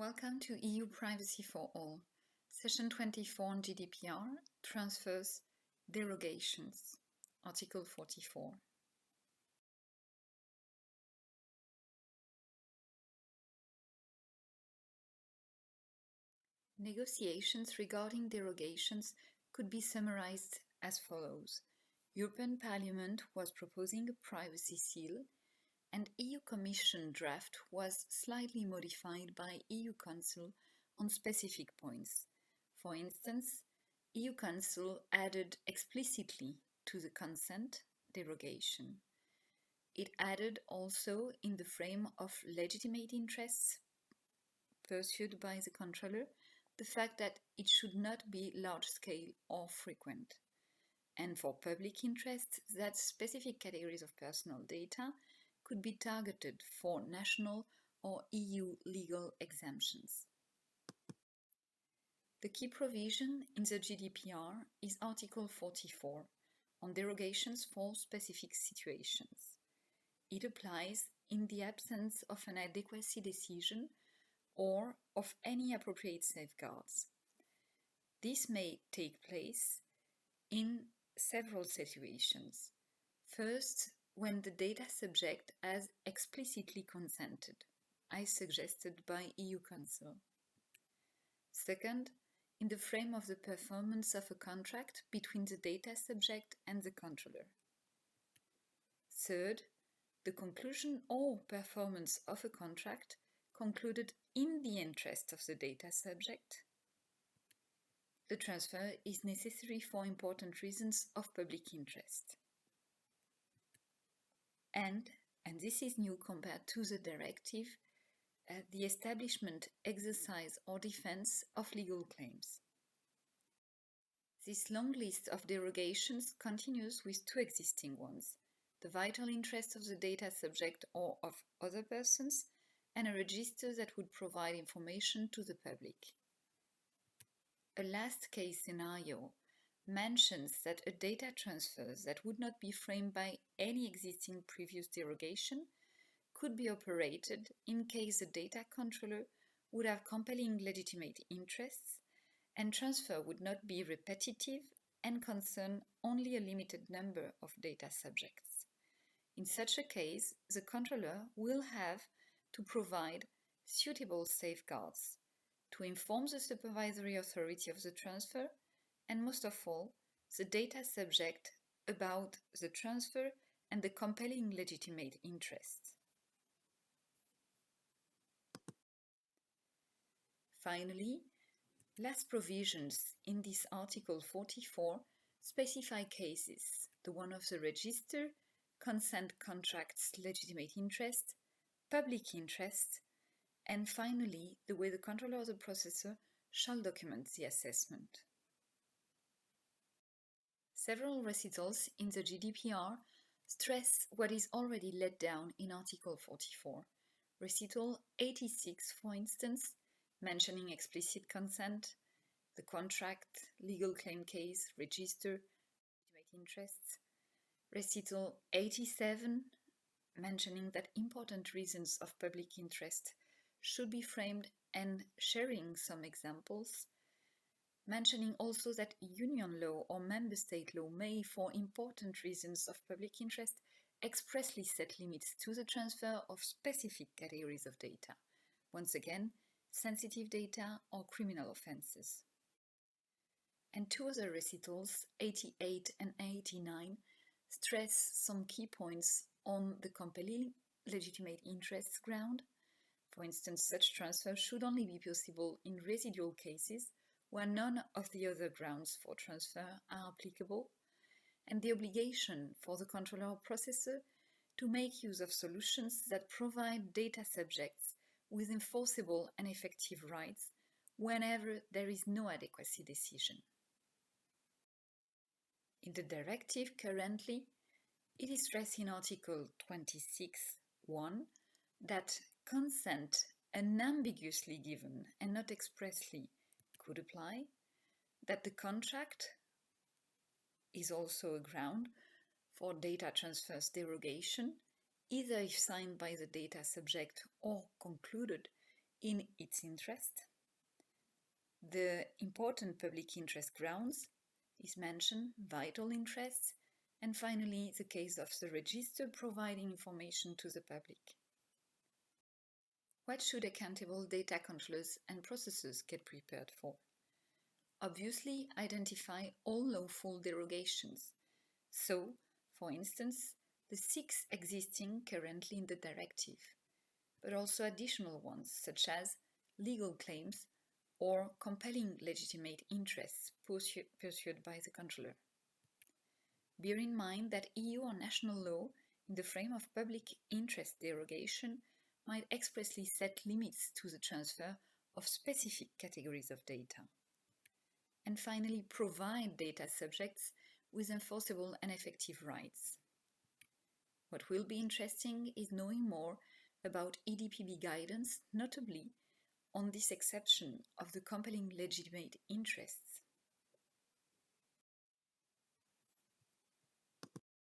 Welcome to EUPrivacyForAll, Session 24 on GDPR, TransfersDerogations, Article 44. Negotiations regarding derogations could be summarized as follows. European Parliament was proposing a privacy seal, and EU Commission draft was slightly modified by EU Council on specific points. For instance, EU Council added explicitly to the consent derogation. It added also in the frame of legitimate interests pursued by the controller the fact that it should not be large-scale or frequent, and for public interests that specific categories of personal data could be targeted for national or EU legal exemptions. The key provision in the GDPR is Article 44 on derogations for specific situations. It applies in the absence of an adequacy decision or of any appropriate safeguards. This may take place in several situations. First, when the data subject has explicitly consented, as suggested by EU Council. Second, in the frame of the performance of a contract between the data subject and the controller. Third, the conclusion or performance of a contract concluded in the interest of the data subject. The transfer is necessary for important reasons of public interest. And this is new compared to the directive, the establishment, exercise or defense of legal claims. This long list of derogations continues with two existing ones, the vital interest of the data subject or of other persons, and a register that would provide information to the public. A last case scenario mentions that a data transfer that would not be framed by any existing previous derogation could be operated in case the data controller would have compelling legitimate interests and transfer would not be repetitive and concern only a limited number of data subjects. In such a case, the controller will have to provide suitable safeguards to inform the supervisory authority of the transfer and most of all, the data subject about the transfer and the compelling legitimate interests. Finally, last provisions in this Article 44 specify cases, the one of the register, consent contracts, legitimate interest, public interest, and finally, the way the controller or the processor shall document the assessment. Several recitals in the GDPR stress what is already laid down in Article 44. Recital 86, for instance, mentioning explicit consent, the contract, legal claim case, register, legitimate interests. Recital 87, mentioning that important reasons of public interest should be framed and sharing some examples, mentioning also that union law or member state law may, for important reasons of public interest, expressly set limits to the transfer of specific categories of data, once again, sensitive data or criminal offenses. And two other recitals, 88 and 89, stress some key points on the compelling legitimate interests ground. For instance, such transfer should only be possible in residual cases where none of the other grounds for transfer are applicable, and the obligation for the controller or processor to make use of solutions that provide data subjects with enforceable and effective rights whenever there is no adequacy decision. In the directive currently, it is stressed in Article 26(1) that consent unambiguously given and not expressly could apply, that the contract is also a ground for data transfers derogation, either if signed by the data subject or concluded in its interest. The important public interest grounds is mentioned, vital interests, and finally the case of the register providing information to the public. What should accountable data controllers and processors get prepared for? Obviously, identify all lawful derogations. So, for instance, the 6 existing currently in the Directive, but also additional ones such as legal claims or compelling legitimate interests pursued by the controller. Bear in mind that EU or national law, in the frame of public interest derogation, might expressly set limits to the transfer of specific categories of data. And finally, provide data subjects with enforceable and effective rights. What will be interesting is knowing more about EDPB guidance, notably on this exception of the compelling legitimate interests.